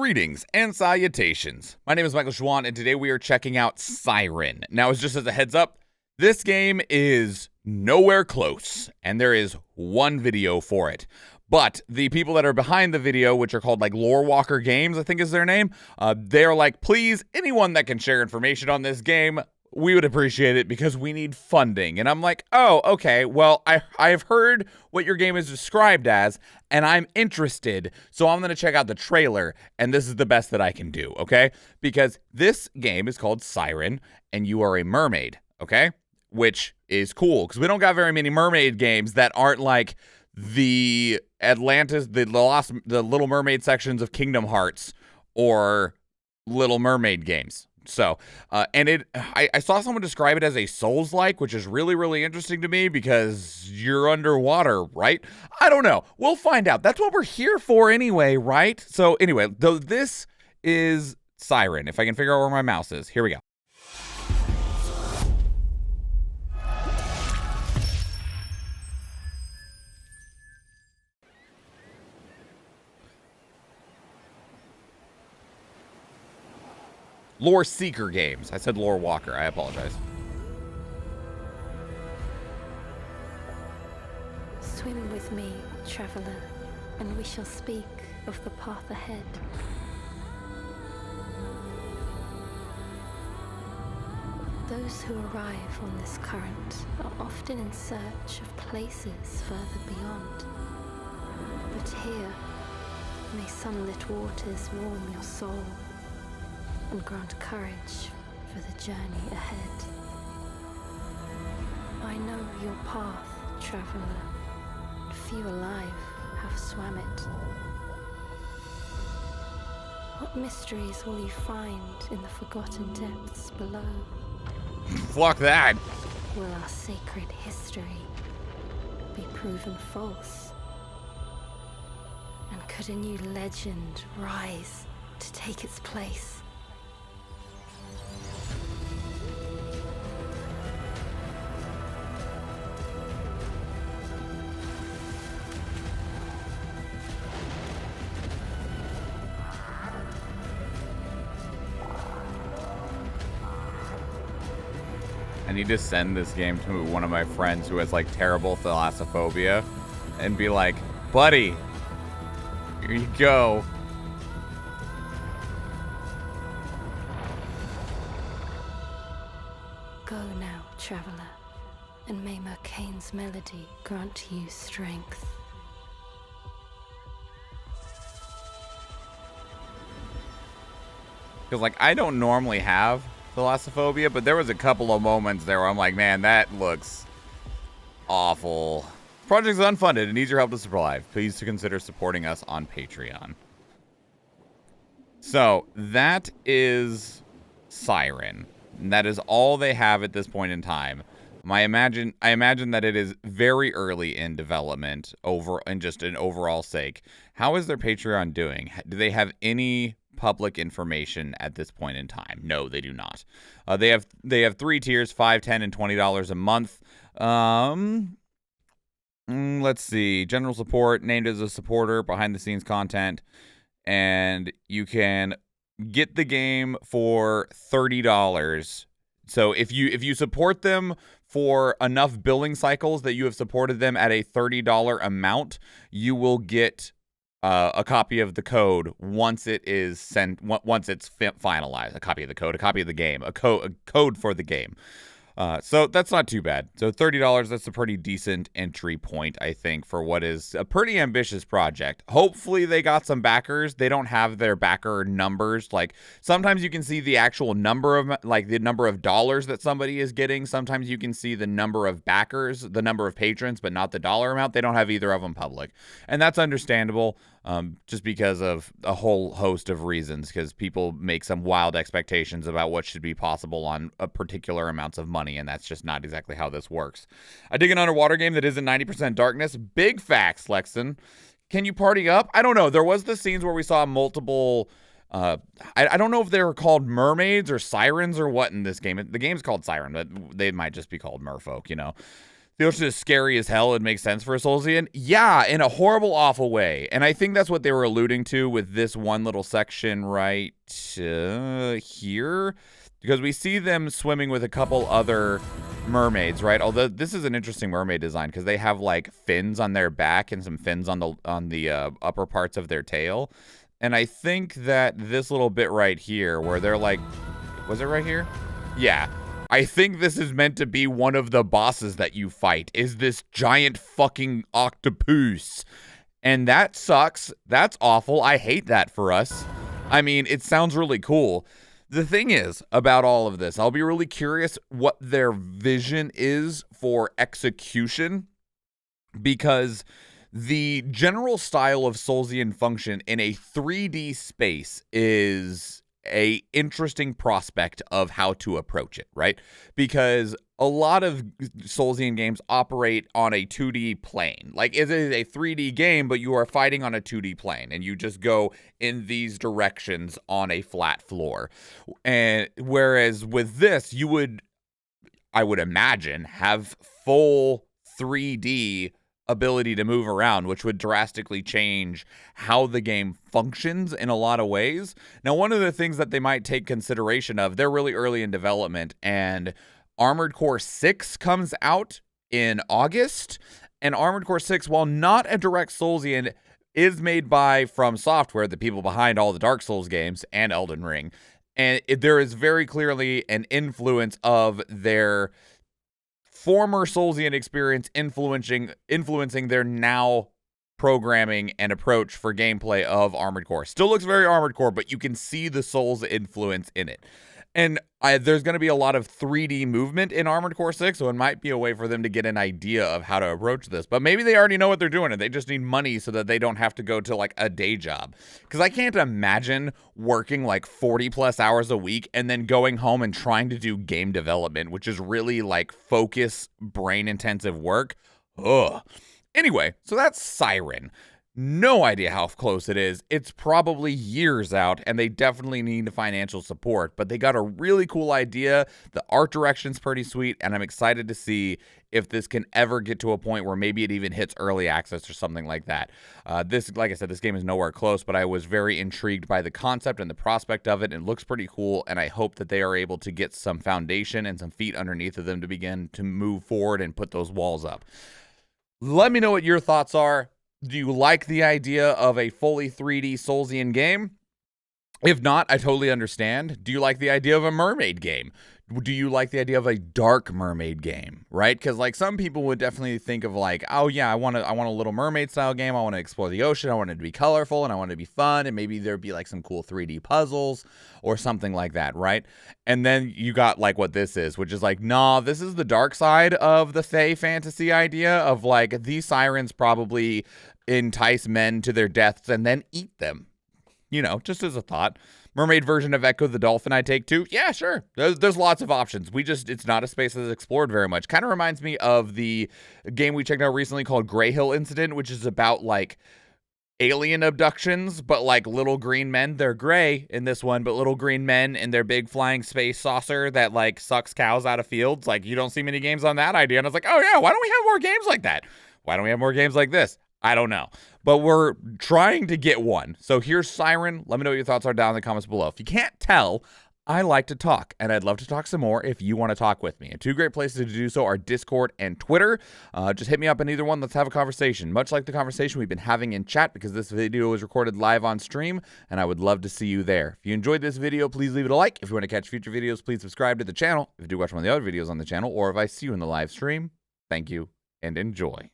Greetings and salutations. My name is Schwahn, and today we are checking out Siren. Now, just as a heads up, this game is nowhere close, and there is one video for it. But the people that are behind the video, which are called like Lore Walker Games, I think is their name, they're like, please, anyone that can share information on this game, we would appreciate it because we need funding. And I'm like, oh, okay, well, I have heard what your game is described as, and I'm interested, so I'm going to check out the trailer, and this is the best that I can do, okay? Because this game is called Siren, and you are a mermaid, okay? Which is cool, because we don't got very many mermaid games that aren't like the Atlantis, the Little Mermaid sections of Kingdom Hearts, or Little Mermaid games. So, I saw someone describe it as a Souls-like, which is really, really interesting to me because you're underwater, right? I don't know. We'll find out. That's what we're here for anyway, right? So anyway, though this is Siren. If I can figure out where my mouse is. Here we go. Lore Seeker Games. I said Lore Walker. I apologize. Swim with me, traveler, and we shall speak of the path ahead. Those who arrive on this current are often in search of places further beyond. But here, may sunlit waters warm your soul and grant courage for the journey ahead. I know your path, traveler. Few alive have swam it. What mysteries will you find in the forgotten depths below? Fuck that. Will our sacred history be proven false? And could a new legend rise to take its place? I need to send this game to one of my friends who has like terrible thalassophobia and be like, buddy, here you go. Go now, traveler, and may Mercain's melody grant you strength. Because like I don't normally have thalassophobia, but there was a couple of moments there where I'm like, man, that looks awful. Project's unfunded and needs your help to survive. Please consider supporting us on Patreon. So that is Siren. And that is all they have at this point in time. I imagine that it is very early in development in just an overall sake. How is their Patreon doing? Do they have any public information at this point in time? No, they do not. They have 3 tiers, $5, $10, and $20 a month. Let's see. General support, named as a supporter, behind the scenes content, and you can get the game for $30. So if you support them for enough billing cycles that you have supported them at a $30 amount, you will get a copy of the code once it is sent. Once it's finalized, a copy of the code, a copy of the game, a code for the game. So that's not too bad. So $30, that's a pretty decent entry point, I think, for what is a pretty ambitious project. Hopefully they got some backers. They don't have their backer numbers. Like sometimes you can see the actual number of, like the number of dollars that somebody is getting. Sometimes you can see the number of backers, the number of patrons, but not the dollar amount. They don't have either of them public. And that's understandable. Just because of a whole host of reasons, because people make some wild expectations about what should be possible on a particular amounts of money, and that's just not exactly how this works. I dig an underwater game that isn't 90% darkness. Big facts, Lexon. Can you party up? I don't know. There was the scenes where we saw multiple I don't know if they were called mermaids or sirens or what in this game. The game's called Siren, but they might just be called merfolk, you know. The ocean is scary as hell. It makes sense for a Soulsian. Yeah, in a horrible, awful way. And I think that's what they were alluding to with this one little section right here. Because we see them swimming with a couple other mermaids, right? Although this is an interesting mermaid design because they have like fins on their back and some fins on the upper parts of their tail. And I think that this little bit right here where they're like, was it right here? Yeah. I think this is meant to be one of the bosses that you fight, is this giant fucking octopus. And that sucks. That's awful. I hate that for us. I mean, it sounds really cool. The thing is about all of this, I'll be really curious what their vision is for execution, because the general style of Soulsian function in a 3D space is a interesting prospect of how to approach it, right? Because a lot of Soulsian games operate on a 2D plane. Like, it is a 3D game, but you are fighting on a 2D plane, and you just go in these directions on a flat floor. And whereas with this, you would, I would imagine, have full 3D ability to move around, which would drastically change how the game functions in a lot of ways. Now, one of the things that they might take consideration of, they're really early in development, and Armored Core 6 comes out in August, and Armored Core 6, while not a direct Soulsian, is made by From Software, the people behind all the Dark Souls games and Elden Ring, and there is very clearly an influence of their former Soulsian experience influencing their now programming and approach for gameplay of Armored Core. Still looks very Armored Core, but you can see the Souls influence in it. And there's going to be a lot of 3D movement in Armored Core 6, so it might be a way for them to get an idea of how to approach this. But maybe they already know what they're doing, and they just need money so that they don't have to go to, like, a day job. Because I can't imagine working, like, 40-plus hours a week and then going home and trying to do game development, which is really, like, focus, brain-intensive work. Ugh. Anyway, so that's Siren. No idea how close it is. It's probably years out, and they definitely need financial support, but they got a really cool idea. The art direction's pretty sweet, and I'm excited to see if this can ever get to a point where maybe it even hits early access or something like that. This, like I said, this game is nowhere close, but I was very intrigued by the concept and the prospect of it. It looks pretty cool, and I hope that they are able to get some foundation and some feet underneath of them to begin to move forward and put those walls up. Let me know what your thoughts are. Do you like the idea of a fully 3D Soulsian game? If not, I totally understand. Do you like the idea of a mermaid game? Do you like the idea of a dark mermaid game, right? Because, like, some people would definitely think of, like, oh yeah, I want a Little Mermaid style game. I want to explore the ocean. I want it to be colorful, and I want it to be fun, and maybe there'd be like some cool 3D puzzles or something like that, right? And then you got like what this is, which is like, nah, this is the dark side of the Fae fantasy idea of, like, these sirens probably entice men to their deaths and then eat them. You know, just as a thought. Mermaid version of Echo the Dolphin I take too? Yeah, sure. There's lots of options. It's not a space that's explored very much. Kind of reminds me of the game we checked out recently called Grey Hill Incident, which is about, like, alien abductions, but, like, little green men. They're gray in this one, but little green men in their big flying space saucer that, like, sucks cows out of fields. Like, you don't see many games on that idea. And I was like, oh yeah, why don't we have more games like that? Why don't we have more games like this? I don't know, but we're trying to get one. So here's Siren. Let me know what your thoughts are down in the comments below. If you can't tell, I like to talk, and I'd love to talk some more if you want to talk with me. And two great places to do so are Discord and Twitter. Just hit me up in either one. Let's have a conversation, much like the conversation we've been having in chat, because this video was recorded live on stream, and I would love to see you there. If you enjoyed this video, please leave it a like. If you want to catch future videos, please subscribe to the channel. If you do watch one of the other videos on the channel, or if I see you in the live stream, thank you and enjoy.